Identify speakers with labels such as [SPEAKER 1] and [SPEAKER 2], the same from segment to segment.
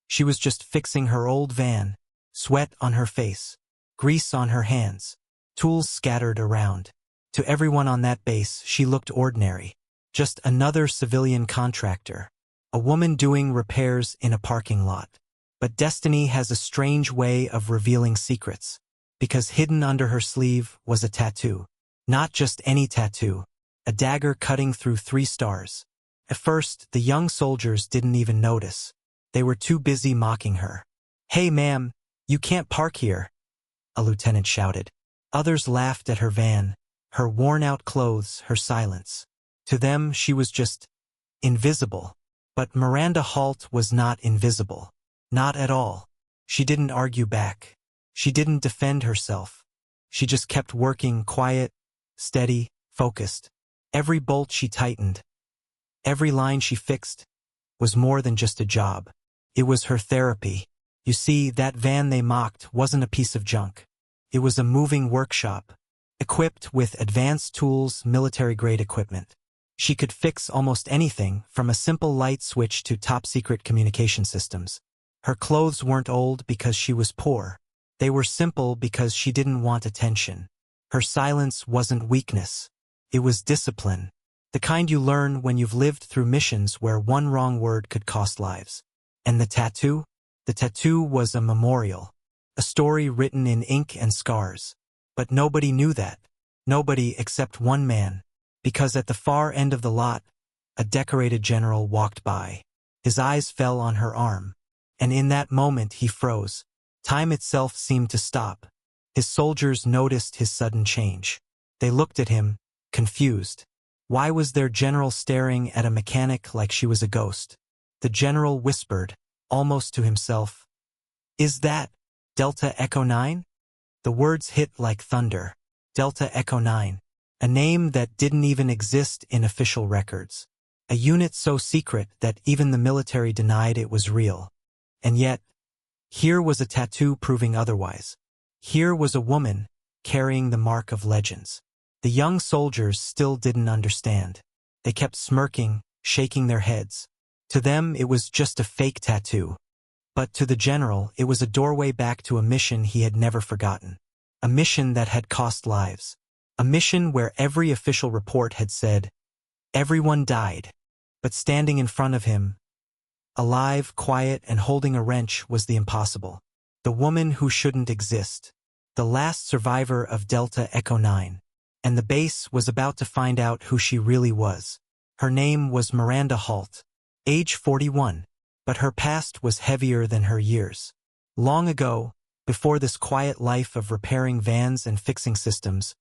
[SPEAKER 1] She was just fixing her old van, sweat on her face, grease on her hands, tools scattered around. To everyone on that base, she looked ordinary. Just another civilian contractor. A woman doing repairs in a parking lot. But destiny has a strange way of revealing secrets. Because hidden under her sleeve was a tattoo. Not just any tattoo. A dagger cutting through 3 stars. At first, the young soldiers didn't even notice. They were too busy mocking her. "Hey ma'am, you can't park here," a lieutenant shouted. Others laughed at her van, her worn-out clothes, her silence. To them, she was just invisible. But Miranda Holt was not invisible. Not at all. She didn't argue back. She didn't defend herself. She just kept working, quiet, steady, focused. Every bolt she tightened, every line she fixed, was more than just a job. It was her therapy. You see, that van they mocked wasn't a piece of junk. It was a moving workshop, equipped with advanced tools, military-grade equipment. She could fix almost anything, from a simple light switch to top-secret communication systems. Her clothes weren't old because she was poor. They were simple because she didn't want attention. Her silence wasn't weakness. It was discipline. The kind you learn when you've lived through missions where one wrong word could cost lives. And the tattoo? The tattoo was a memorial. A story written in ink and scars. But nobody knew that. Nobody except one man. Because at the far end of the lot, a decorated general walked by. His eyes fell on her arm. And in that moment he froze. Time itself seemed to stop. His soldiers noticed his sudden change. They looked at him, confused. Why was their general staring at a mechanic like she was a ghost? The general whispered, almost to himself, "Is that Delta Echo 9? The words hit like thunder. Delta Echo 9. A name that didn't even exist in official records. A unit so secret that even the military denied it was real. And yet, here was a tattoo proving otherwise. Here was a woman carrying the mark of legends. The young soldiers still didn't understand. They kept smirking, shaking their heads. To them, it was just a fake tattoo. But to the general, it was a doorway back to a mission he had never forgotten. A mission that had cost lives. A mission where every official report had said, everyone died. But standing in front of him, alive, quiet, and holding a wrench, was the impossible. The woman who shouldn't exist. The last survivor of Delta Echo 9. And the base was about to find out who she really was. Her name was Miranda Holt, age 41, but her past was heavier than her years. Long ago, before this quiet life of repairing vans and fixing systems,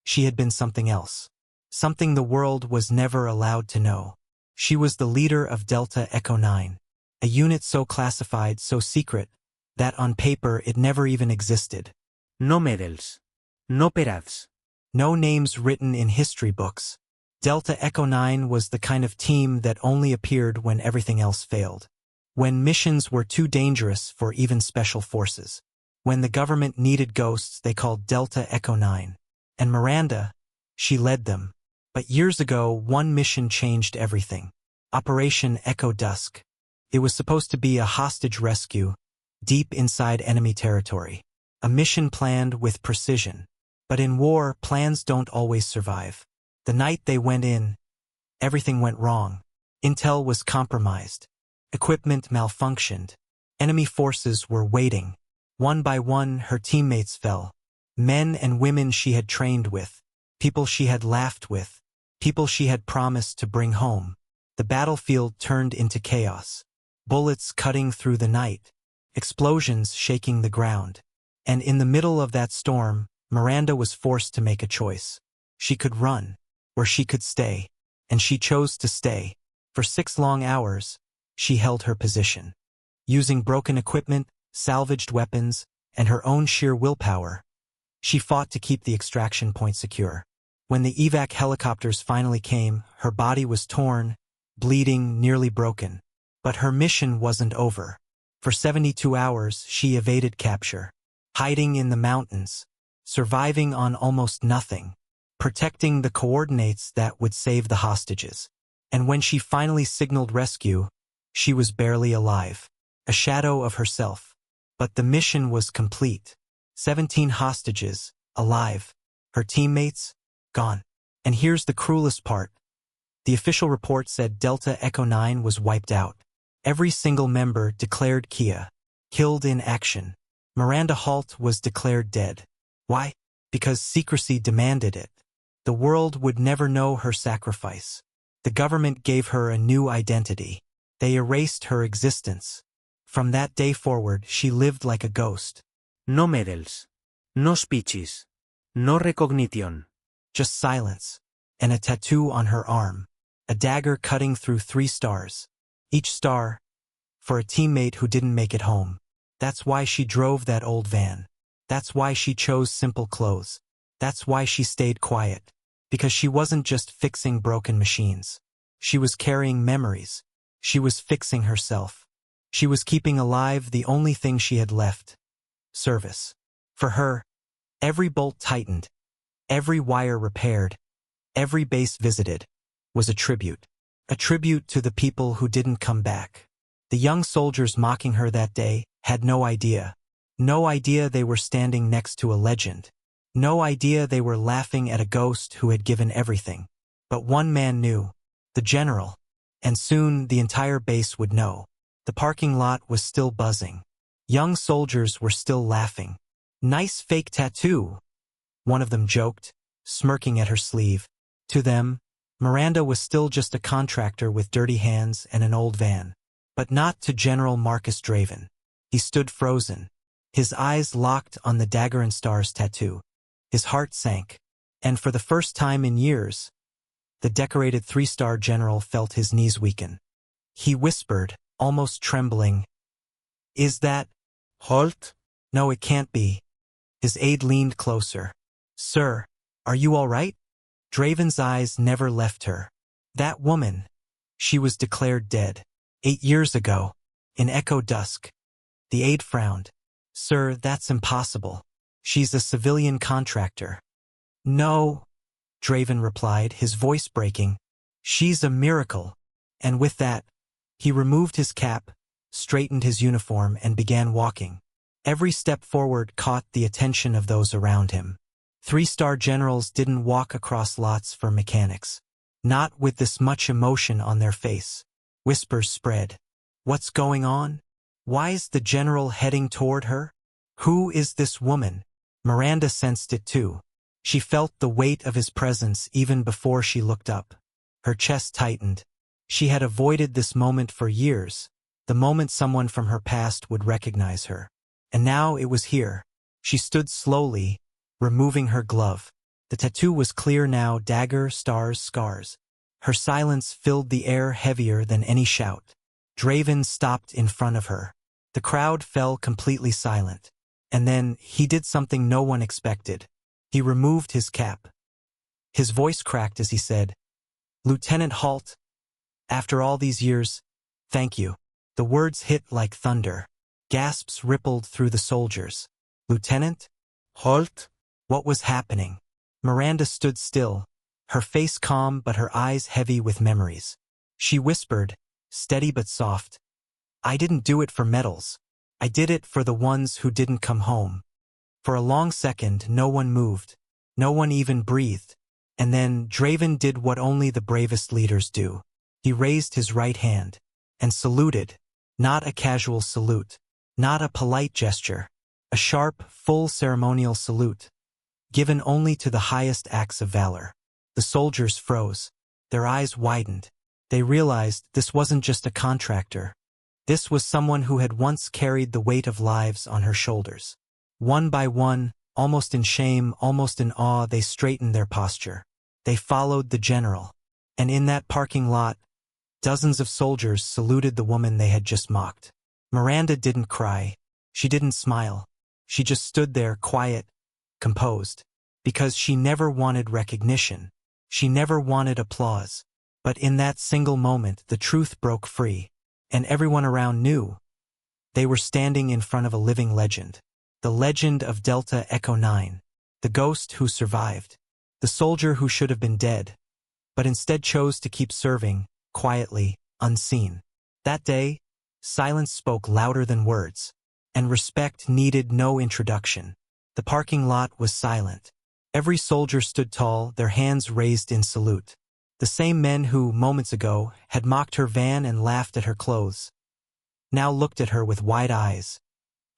[SPEAKER 1] she had been something else. Something the world was never allowed to know. She was the leader of Delta Echo 9, a unit so classified, so secret, that on paper it never even existed.
[SPEAKER 2] No medals. No parades.
[SPEAKER 1] No names written in history books. Delta Echo 9 was the kind of team that only appeared when everything else failed. When missions were too dangerous for even special forces. When the government needed ghosts, they called Delta Echo 9. And Miranda, she led them. But years ago, one mission changed everything. Operation Echo Dusk. It was supposed to be a hostage rescue, deep inside enemy territory. A mission planned with precision. But in war, plans don't always survive. The night they went in, everything went wrong. Intel was compromised. Equipment malfunctioned. Enemy forces were waiting. One by one, her teammates fell. Men and women she had trained with. People she had laughed with. People she had promised to bring home. The battlefield turned into chaos. Bullets cutting through the night. Explosions shaking the ground. And in the middle of that storm, Miranda was forced to make a choice. She could run, or she could stay. And she chose to stay. For 6 long hours, she held her position. Using broken equipment, salvaged weapons, and her own sheer willpower, she fought to keep the extraction point secure. When the evac helicopters finally came, her body was torn, bleeding, nearly broken. But her mission wasn't over. For 72 hours, she evaded capture. Hiding in the mountains. Surviving on almost nothing. Protecting the coordinates that would save the hostages. And when she finally signaled rescue, she was barely alive. a shadow of herself. But the mission was complete. 17 hostages, alive. Her teammates, gone. And here's the cruelest part. The official report said Delta Echo 9 was wiped out. Every single member declared Kia, killed in action. Miranda Holt was declared dead. Why? Because secrecy demanded it. The world would never know her sacrifice. The government gave her a new identity. They erased her existence. From that day forward, she lived like a ghost.
[SPEAKER 2] No medals. No speeches. No recognition.
[SPEAKER 1] Just silence. And a tattoo on her arm. A dagger cutting through 3 stars. Each star, for a teammate who didn't make it home. That's why she drove that old van. That's why she chose simple clothes. That's why she stayed quiet. Because she wasn't just fixing broken machines. She was carrying memories. She was fixing herself. She was keeping alive the only thing she had left. Service. For her, every bolt tightened, every wire repaired, every base visited, was a tribute. A tribute to the people who didn't come back. The young soldiers mocking her that day had no idea. No idea they were standing next to a legend. No idea they were laughing at a ghost who had given everything. But one man knew. The general. And soon the entire base would know. The parking lot was still buzzing. Young soldiers were still laughing. "Nice fake tattoo," one of them joked, smirking at her sleeve. To them, Miranda was still just a contractor with dirty hands and an old van. But not to General Marcus Draven. He stood frozen, his eyes locked on the dagger and stars tattoo. His heart sank, and for the first time in years, the decorated 3-star general felt his knees weaken. He whispered, almost trembling, "Is that
[SPEAKER 2] Holt?
[SPEAKER 1] No, it can't be." His aide leaned closer. "Sir, are you all right?" Draven's eyes never left her. That woman, she was declared dead. 8 years ago, in Echo Dusk. The aide frowned. "Sir, that's impossible. She's a civilian contractor." "No," Draven replied, his voice breaking. "She's a miracle." And with that, he removed his cap, straightened his uniform, and began walking. Every step forward caught the attention of those around him. 3-star generals didn't walk across lots for mechanics. Not with this much emotion on their face. Whispers spread. "What's going on? Why is the general heading toward her? Who is this woman?" Miranda sensed it too. She felt the weight of his presence even before she looked up. Her chest tightened. She had avoided this moment for years, the moment someone from her past would recognize her. And now it was here. She stood slowly, removing her glove. The tattoo was clear now, dagger, stars, scars. Her silence filled the air heavier than any shout. Draven stopped in front of her. The crowd fell completely silent. And then he did something no one expected. He removed his cap. His voice cracked as he said, "Lieutenant Holt, after all these years, thank you." The words hit like thunder. Gasps rippled through the soldiers. "Lieutenant?
[SPEAKER 2] Holt?
[SPEAKER 1] What was happening?" Miranda stood still, her face calm but her eyes heavy with memories. She whispered, steady but soft, "I didn't do it for medals. I did it for the ones who didn't come home." For a long second, no one moved. No one even breathed. And then Draven did what only the bravest leaders do. He raised his right hand and saluted, not a casual salute, not a polite gesture, a sharp, full ceremonial salute, given only to the highest acts of valor. The soldiers froze. Their eyes widened. They realized this wasn't just a contractor. This was someone who had once carried the weight of lives on her shoulders. One by one, almost in shame, almost in awe, they straightened their posture. They followed the general. And in that parking lot, dozens of soldiers saluted the woman they had just mocked. Miranda didn't cry. She didn't smile. She just stood there, quiet, composed. Because she never wanted recognition. She never wanted applause. But in that single moment, the truth broke free. And everyone around knew. They were standing in front of a living legend. The legend of Delta Echo 9. The ghost who survived. The soldier who should have been dead, but instead chose to keep serving, quietly, unseen. That day, Silence spoke louder than words, and respect needed no introduction. The parking lot was silent. Every soldier stood tall, their hands raised in salute. The same men who, moments ago, had mocked her van and laughed at her clothes, now looked at her with wide eyes,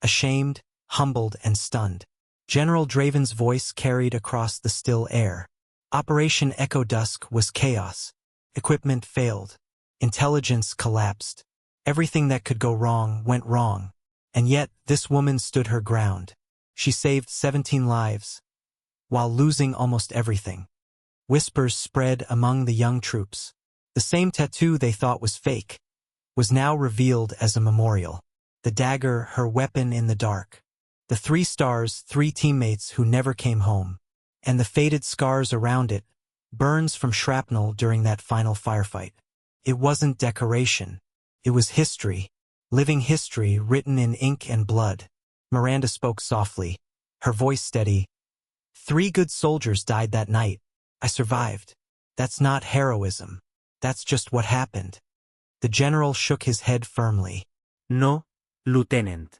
[SPEAKER 1] ashamed, humbled, and stunned. General Draven's voice carried across the still air. Operation Echo Dusk was chaos. Equipment failed. Intelligence collapsed. Everything that could go wrong went wrong. And yet, this woman stood her ground. She saved 17 lives, while losing almost everything. Whispers spread among the young troops. The same tattoo they thought was fake was now revealed as a memorial. The dagger, her weapon in the dark. The 3 stars, 3 teammates who never came home. And the faded scars around it, burns from shrapnel during that final firefight. It wasn't decoration. It was history. Living history written in ink and blood. Miranda spoke softly, her voice steady. 3 good soldiers died that night. I survived. That's not heroism. That's just what happened. The general shook his head firmly.
[SPEAKER 2] No, Lieutenant.